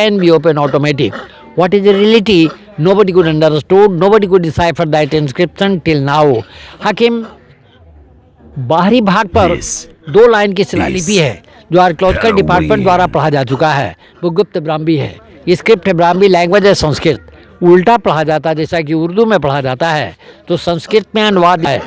can be open automatic. What is the reality? Nobody could understood. Nobody could decipher that inscription till now. हाकिम बाहरी भाग पर दो line की शिलालिपि है जो आर्कियोलॉजिकल डिपार्टमेंट द्वारा पढ़ा जा चुका है। वो गुप्त ब्राह्मी है। ये स्क्रिप्ट है, ब्राह्मी लैंग्वेज है संस्कृत। उल्टा पढ़ा जाता है जैसा कि उर्दू में पढ़ा जाता है, तो संस्कृत में अनुवाद है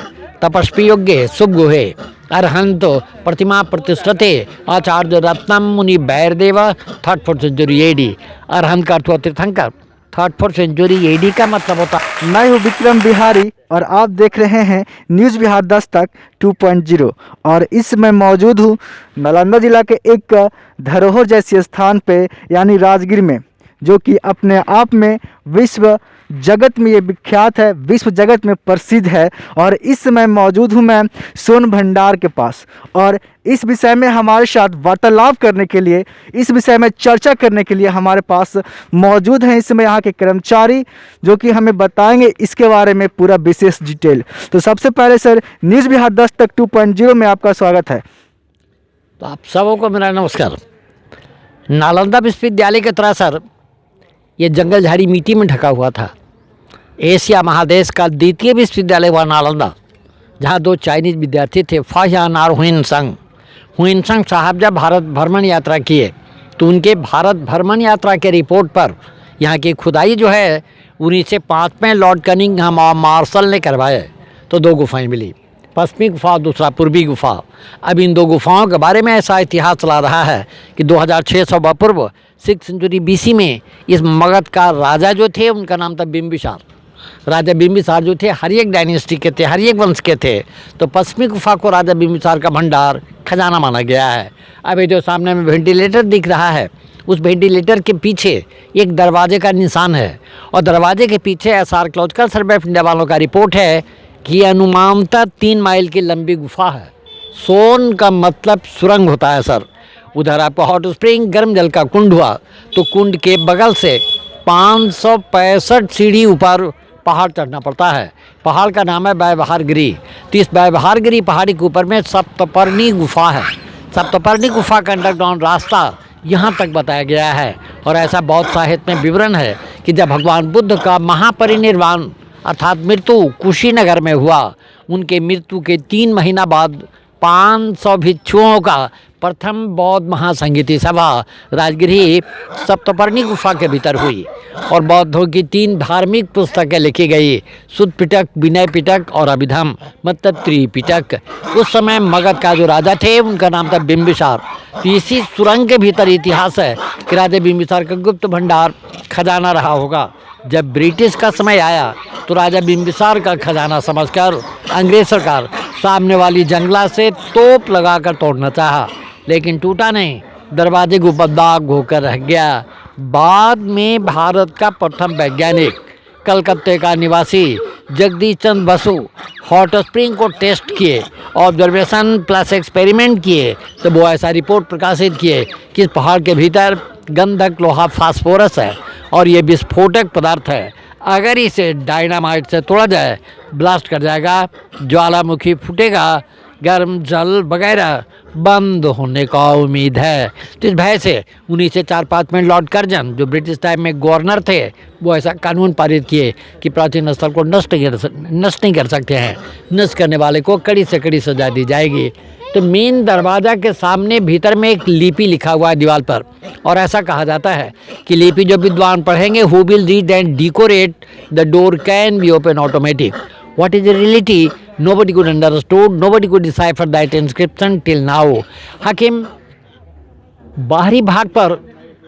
तपस्वी योग्य शुभ गुहे अरहंत प्रतिमा प्रतिष्ठते आचार्य रत्नम मुनि बैरदेव 3rd-4th सेंचुरी एडी। अरहंत का अर्थ हुआ तीर्थंकर। 3rd-4th सेंचुरी एडी का मतलब होता है। मैं हूँ विक्रम बिहारी और आप देख रहे हैं न्यूज़ बिहार दस्तक 2.0 और इस मैं मौजूद हूँ नालंदा जिला के एक धरोहर जैसे स्थान पे यानी राजगीर में, जो कि अपने आप में विश्व जगत में ये विख्यात है, विश्व जगत में प्रसिद्ध है। और इस समय मौजूद हूँ मैं सोन भंडार के पास और इस विषय में हमारे साथ वार्तालाप करने के लिए, इस विषय में चर्चा करने के लिए हमारे पास मौजूद हैं इस समय यहाँ के कर्मचारी, जो कि हमें बताएंगे इसके बारे में पूरा विशेष डिटेल। तो सबसे पहले सर, न्यूज़ बिहार दस्तक 2.0 में आपका स्वागत है। तो आप सबों को मेरा नमस्कार। नालंदा विश्वविद्यालय के तरह सर ये जंगल झाड़ी मिट्टी में ढका हुआ था। एशिया महादेश का द्वितीय विश्वविद्यालय हुआ नालंदा, जहाँ 2 चाइनीज विद्यार्थी थे, फाहियान और हुइनसंग। हुइनसंग साहब जब भारत भ्रमण यात्रा किए तो उनके भारत भ्रमण यात्रा के रिपोर्ट पर यहाँ की खुदाई जो है 1905 में लॉर्ड कनिंघम और मार्शल ने करवाए तो 2 गुफाएं मिली, पश्चिमी गुफा, दूसरा पूर्वी गुफा। अब इन 2 गुफाओं के बारे में ऐसा इतिहास चला रहा है कि 2600 पूर्व 6th सेंचुरी BC में इस मगध का राजा जो थे उनका नाम था बिंबिसार। राजा बिंबिसार जो थे हरियक डायनेस्टी के थे, हरियक वंश के थे। तो पश्चिमी गुफा को राजा बिंबिसार का भंडार खजाना माना गया है। अब ये जो सामने में वेंटिलेटर दिख रहा है, उस वेंटिलेटर के पीछे एक दरवाजे का निशान है और दरवाजे के पीछे ऐसा आर्कियोलॉजिकल सर्वे ऑफ इंडिया वालों का रिपोर्ट है कि अनुमानतः 3 माइल की लंबी गुफा है। सोन का मतलब सुरंग होता है सर। उधर आपको हॉट स्प्रिंग गर्म जल का कुंड हुआ, तो कुंड के बगल से 565 सीढ़ी ऊपर पहाड़ चढ़ना पड़ता है। पहाड़ का नाम है व्यवहारगिरी। तो इस व्यवहारगिरी पहाड़ी के ऊपर में सप्तपर्णी गुफा है। सप्तपर्णी गुफा का अंडरग्राउंड रास्ता यहाँ तक बताया गया है। और ऐसा बौद्ध साहित्य में विवरण है कि जब भगवान बुद्ध का महापरिनिर्वाण अर्थात मृत्यु कुशीनगर में हुआ, उनके मृत्यु के 3 महीना बाद 500 भिक्षुओं का प्रथम बौद्ध महासंगीति सभा राजगिरी सप्तपर्णी गुफा के भीतर हुई और बौद्धों की 3 धार्मिक पुस्तकें लिखी गई, सुद्ध पिटक, विनय पिटक और अभिधम मतलब त्रिपिटक। उस समय मगध का जो राजा थे उनका नाम था बिंबिसार। तो इसी सुरंग के भीतर इतिहास है कि राजा बिंबिसार का गुप्त भंडार खजाना रहा होगा। जब ब्रिटिश का समय आया तो राजा बिंबिसार का खजाना समझकर अंग्रेज सरकार सामने वाली जंगला से तोप लगाकर तोड़ना चाहा, लेकिन टूटा नहीं, दरवाजे के ऊपर दाग होकर रह गया। बाद में भारत का प्रथम वैज्ञानिक कलकत्ते का निवासी जगदीश चंद्र बसु हॉट स्प्रिंग को टेस्ट किए, ऑब्जर्वेशन प्लस एक्सपेरिमेंट किए, तो वो ऐसा रिपोर्ट प्रकाशित किए कि इस पहाड़ के भीतर गंधक लोहा फास्फोरस है और ये विस्फोटक पदार्थ है। अगर इसे डायनामाइट से तोड़ा जाए ब्लास्ट कर जाएगा, ज्वालामुखी फूटेगा, गर्म जल वगैरह बंद होने का उम्मीद है। तो इस भय से 1904-5 में लॉर्ड कर्जन जो ब्रिटिश टाइम में गवर्नर थे, वो ऐसा कानून पारित किए कि प्राचीन स्थल को नष्ट नहीं कर सकते हैं। नष्ट करने वाले को कड़ी से कड़ी सजा दी जाएगी। तो मेन दरवाज़ा के सामने भीतर में एक लिपि लिखा हुआ है दीवार पर और ऐसा कहा जाता है कि लिपि जो विद्वान पढ़ेंगे who will read and decorate the door can be open automatic. What is the reality? Nobody could understood. Nobody could decipher that inscription till now. हाकिम बाहरी भाग पर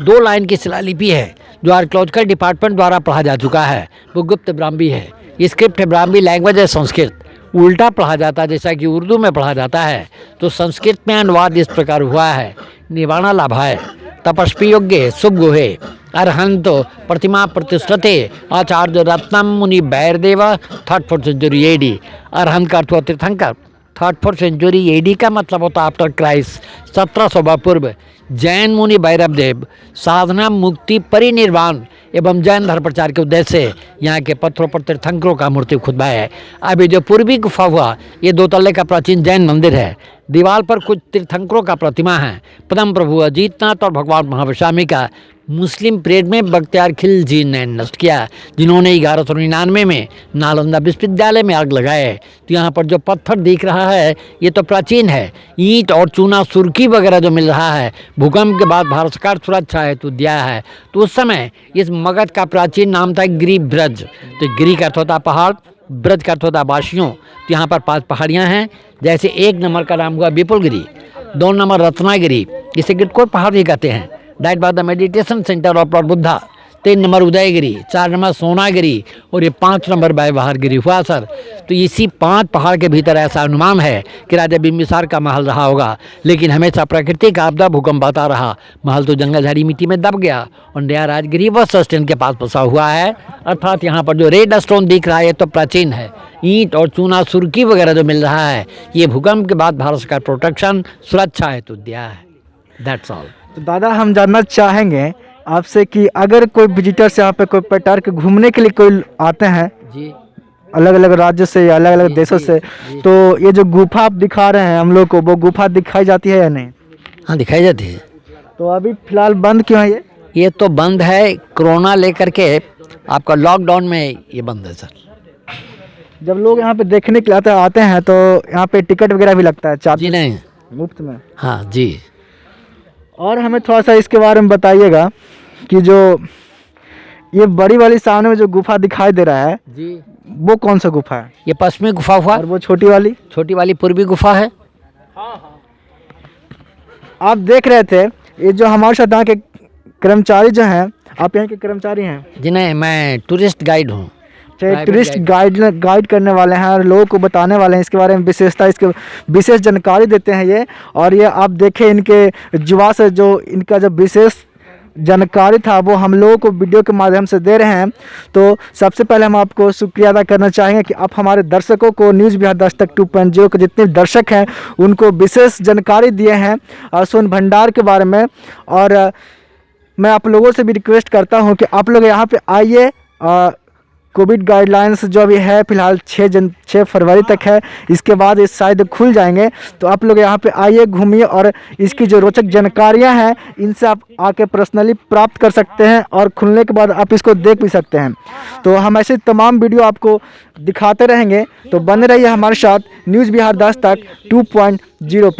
2 लाइन की शिलालिपि है जो आर्कियोलॉजिकल डिपार्टमेंट द्वारा पढ़ा जा चुका है। वो गुप्त ब्राह्मी है। ये स्क्रिप्ट है, ब्राह्मी लैंग्वेज है संस्कृत। उल्टा पढ़ा जाता है जैसा कि उर्दू में पढ़ा जाता है, तो संस्कृत में अनुवाद इस प्रकार हुआ है। निवाणा लाभाय तपस्वी योग्य शुभ गुहे अरहंत प्रतिमा प्रतिष्ठते आचार्य रत्नम मुनि बैरदेव 3rd-4th सेंचुरी एडी। अरहंत का अर्थ हुआ तीर्थंकर। 3rd-4th सेंचुरी एडी का मतलब होता है आफ्टर क्राइस्ट, 1700 पूर्व। जैन मुनि भैरव देव साधना मुक्ति परिनिर्वाण एवं जैन धर्म प्रचार के उद्देश्य से यहाँ के पत्थरों पर तीर्थंकरों का मूर्ति खुदवाया है। अभी जो पूर्वी गुफा हुआ, ये 2 तल्ले का प्राचीन जैन मंदिर है। दीवार पर कुछ तीर्थंकरों का प्रतिमा है। परम प्रभु अजीतनाथ और भगवान महावीर का मुस्लिम परेड में बख्तियार खिलजी ने नष्ट किया, जिन्होंने 1199 में नालंदा विश्वविद्यालय में आग लगाए। तो यहाँ पर जो पत्थर दिख रहा है ये तो प्राचीन है। ईंट और चूना सुर्खी वगैरह जो मिल रहा है भूकंप के बाद भारत सरकार सुरक्षा हेतु दिया है। तो उस समय इस मगध का प्राचीन नाम था गिरि ब्रज। तो गिरि का अर्थ होता पहाड़, ब्रज का अर्थ होता वासियों। तो यहाँ पर 5 पहाड़ियाँ हैं, जैसे 1 नंबर का नाम हुआ विपुलगिरी, 2 नंबर रत्नागिरी, इसे गिरकोट पहाड़ भी कहते हैं, that by the meditation centre of Lord Buddha, 3 number Udayagiri, 4 number Sonagiri और ये 5 नंबर व्यवहारगिरी हुआ सर। तो इसी 5 पहाड़ के भीतर ऐसा अनुमान है कि राजा बिंबिसार का महल रहा होगा, लेकिन हमेशा प्राकृतिक आपदा भूकंप आता रहा। महल तो जंगल झाड़ी मिट्टी में दब गया और नया राजगिरी बस स्टैंड के पास बसा हुआ है। अर्थात यहाँ पर जो रेड स्टोन दिख रहा है ये तो प्राचीन है। ईंट और चूना सुर्खी वगैरह जो मिल रहा है ये भूकंप के बाद भारत सरकार प्रोटेक्शन सुरक्षा हेतु दिया है। That's all. तो दादा हम जानना चाहेंगे आपसे कि अगर कोई विजिटर्स यहाँ पे कोई पर्यटक घूमने के लिए कोई आते हैं जी अलग अलग राज्य से या अलग अलग देशों से, जी। तो ये जो गुफा आप दिखा रहे हैं हम लोग को, वो गुफा दिखाई जाती है या नहीं? हाँ, दिखाई जाती है। तो अभी फिलहाल बंद क्यों है ये? ये तो बंद है, कोरोना लेकर के आपका लॉकडाउन में ये बंद है सर। जब लोग यहाँ पे देखने के लिए आते हैं तो यहाँ पे टिकट वगैरह भी लगता है, चार्ज? जी नहीं, मुफ्त में? हाँ जी। और हमें थोड़ा सा इसके बारे में बताइएगा कि जो ये बड़ी वाली सामने में जो गुफा दिखाई दे रहा है जी, वो कौन सा गुफा है? ये पश्चिमी गुफा हुआ, और वो छोटी वाली? छोटी वाली पूर्वी गुफा है। आप देख रहे थे ये जो हमारे साथ यहाँ के कर्मचारी जो हैं, आप यहाँ के कर्मचारी हैं? जी नहीं, मैं टूरिस्ट गाइड हूँ। Private टूरिस्ट गाइड करने वाले हैं और लोगों को बताने वाले हैं इसके बारे में, विशेषता इसके विशेष जानकारी देते हैं ये। और ये आप देखें इनके जुआ से जो इनका जो विशेष जानकारी था वो हम लोगों को वीडियो के माध्यम से दे रहे हैं। तो सबसे पहले हम आपको शुक्रिया अदा करना चाहेंगे कि आप हमारे दर्शकों को न्यूज़ बिहार दस्तक 2.0 के जितने दर्शक हैं उनको विशेष जानकारी दिए हैं सोन भंडार के बारे में। और मैं आप लोगों से भी रिक्वेस्ट करता हूं कि आप लोग यहाँ पे आइए। कोविड गाइडलाइंस जो अभी है फ़िलहाल 6 फरवरी तक है, इसके बाद ये शायद खुल जाएंगे। तो आप लोग यहाँ पे आइए, घूमिए और इसकी जो रोचक जानकारियाँ हैं इनसे आप आके पर्सनली प्राप्त कर सकते हैं और खुलने के बाद आप इसको देख भी सकते हैं। तो हम ऐसे तमाम वीडियो आपको दिखाते रहेंगे, तो बने रहिए हमारे साथ न्यूज़ बिहार दस्तक 2.0 पे।